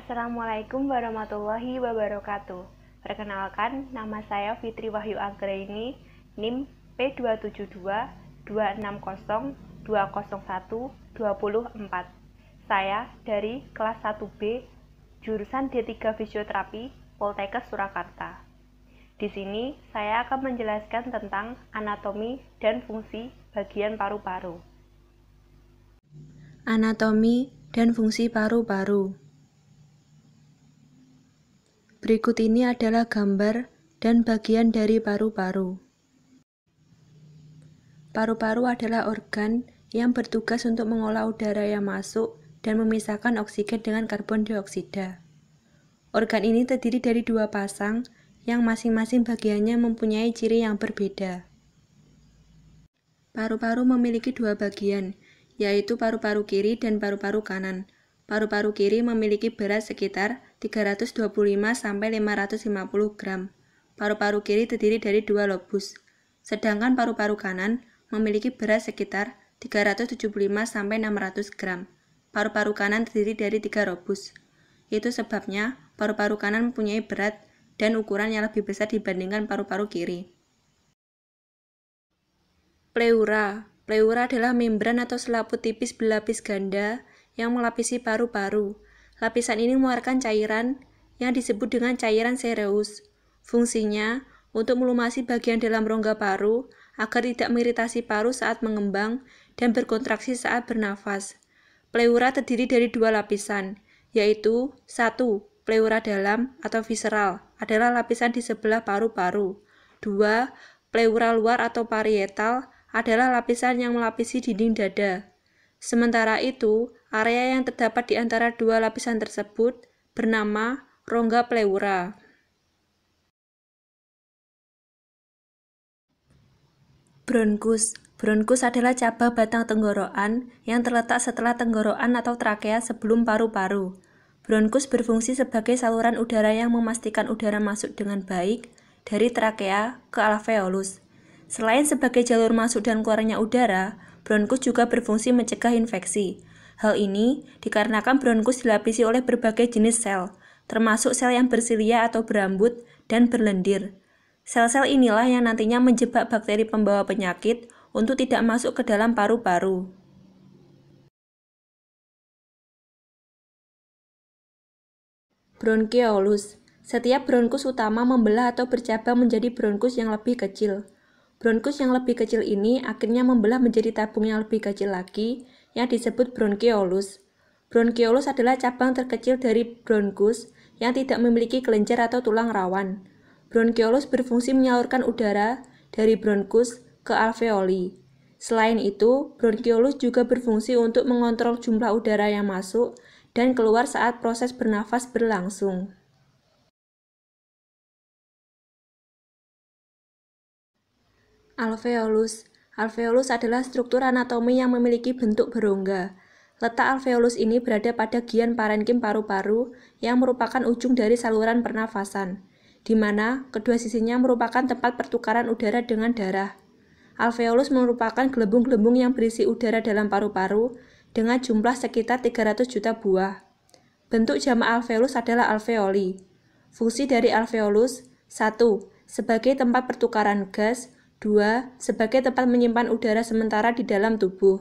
Assalamualaikum warahmatullahi wabarakatuh. Perkenalkan, nama saya Fitri Wahyu Anggraini, NIM P2722602012024. Saya dari kelas 1B, jurusan D3 Fisioterapi, Poltekkes Surakarta. Di sini, saya akan menjelaskan tentang anatomi dan fungsi bagian paru-paru. Anatomi dan fungsi paru-paru. Berikut ini adalah gambar dan bagian dari paru-paru. Paru-paru adalah organ yang bertugas untuk mengolah udara yang masuk dan memisahkan oksigen dengan karbon dioksida. Organ ini terdiri dari dua pasang yang masing-masing bagiannya mempunyai ciri yang berbeda. Paru-paru memiliki dua bagian, yaitu paru-paru kiri dan paru-paru kanan. Paru-paru kiri memiliki berat sekitar 325–550 gram. Paru-paru kiri terdiri dari dua lobus, sedangkan paru-paru kanan memiliki berat sekitar 375–600 gram. Paru-paru kanan terdiri dari tiga lobus. Itu sebabnya paru-paru kanan mempunyai berat dan ukuran yang lebih besar dibandingkan paru-paru kiri. Pleura. Pleura adalah membran atau selaput tipis berlapis ganda yang melapisi paru-paru. Lapisan ini mengeluarkan cairan yang disebut dengan cairan sereus. Fungsinya untuk melumasi bagian dalam rongga paru agar tidak mengiritasi paru saat mengembang dan berkontraksi saat bernafas. Pleura terdiri dari dua lapisan, yaitu 1. Pleura dalam atau visceral adalah lapisan di sebelah paru-paru. 2. Pleura luar atau parietal adalah lapisan yang melapisi dinding dada. Sementara itu, area yang terdapat di antara dua lapisan tersebut bernama rongga pleura. Bronkus. Bronkus adalah cabang batang tenggorokan yang terletak setelah tenggorokan atau trakea sebelum paru-paru. Bronkus berfungsi sebagai saluran udara yang memastikan udara masuk dengan baik dari trakea ke alveolus. Selain sebagai jalur masuk dan keluarnya udara, bronkus juga berfungsi mencegah infeksi. Hal ini dikarenakan bronkus dilapisi oleh berbagai jenis sel, termasuk sel yang bersilia atau berambut dan berlendir. Sel-sel inilah yang nantinya menjebak bakteri pembawa penyakit untuk tidak masuk ke dalam paru-paru. Bronkeolus. Setiap bronkus utama membelah atau bercabang menjadi bronkus yang lebih kecil. Bronkus yang lebih kecil ini akhirnya membelah menjadi tabung yang lebih kecil lagi yang disebut bronkeolus. Bronkeolus adalah cabang terkecil dari bronkus yang tidak memiliki kelenjar atau tulang rawan. Bronkeolus berfungsi menyalurkan udara dari bronkus ke alveoli. Selain itu, bronkeolus juga berfungsi untuk mengontrol jumlah udara yang masuk dan keluar saat proses bernafas berlangsung. Alveolus. Alveolus adalah struktur anatomi yang memiliki bentuk berongga. Letak alveolus ini berada pada gian parenkim paru-paru yang merupakan ujung dari saluran pernafasan, di mana kedua sisinya merupakan tempat pertukaran udara dengan darah. Alveolus merupakan gelembung-gelembung yang berisi udara dalam paru-paru dengan jumlah sekitar 300 juta buah. Bentuk jamak alveolus adalah alveoli. Fungsi dari alveolus: 1. Sebagai tempat pertukaran gas. 2. Sebagai tempat menyimpan udara sementara di dalam tubuh.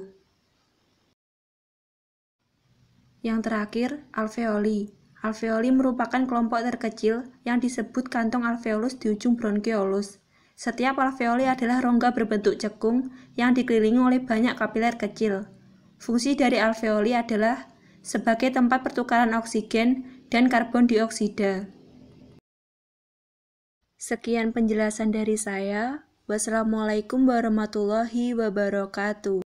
Yang terakhir, alveoli. Alveoli merupakan kelompok terkecil yang disebut kantong alveolus di ujung bronkeolus. Setiap alveoli adalah rongga berbentuk cekung yang dikelilingi oleh banyak kapiler kecil. Fungsi dari alveoli adalah sebagai tempat pertukaran oksigen dan karbon dioksida. Sekian penjelasan dari saya. Wassalamualaikum warahmatullahi wabarakatuh.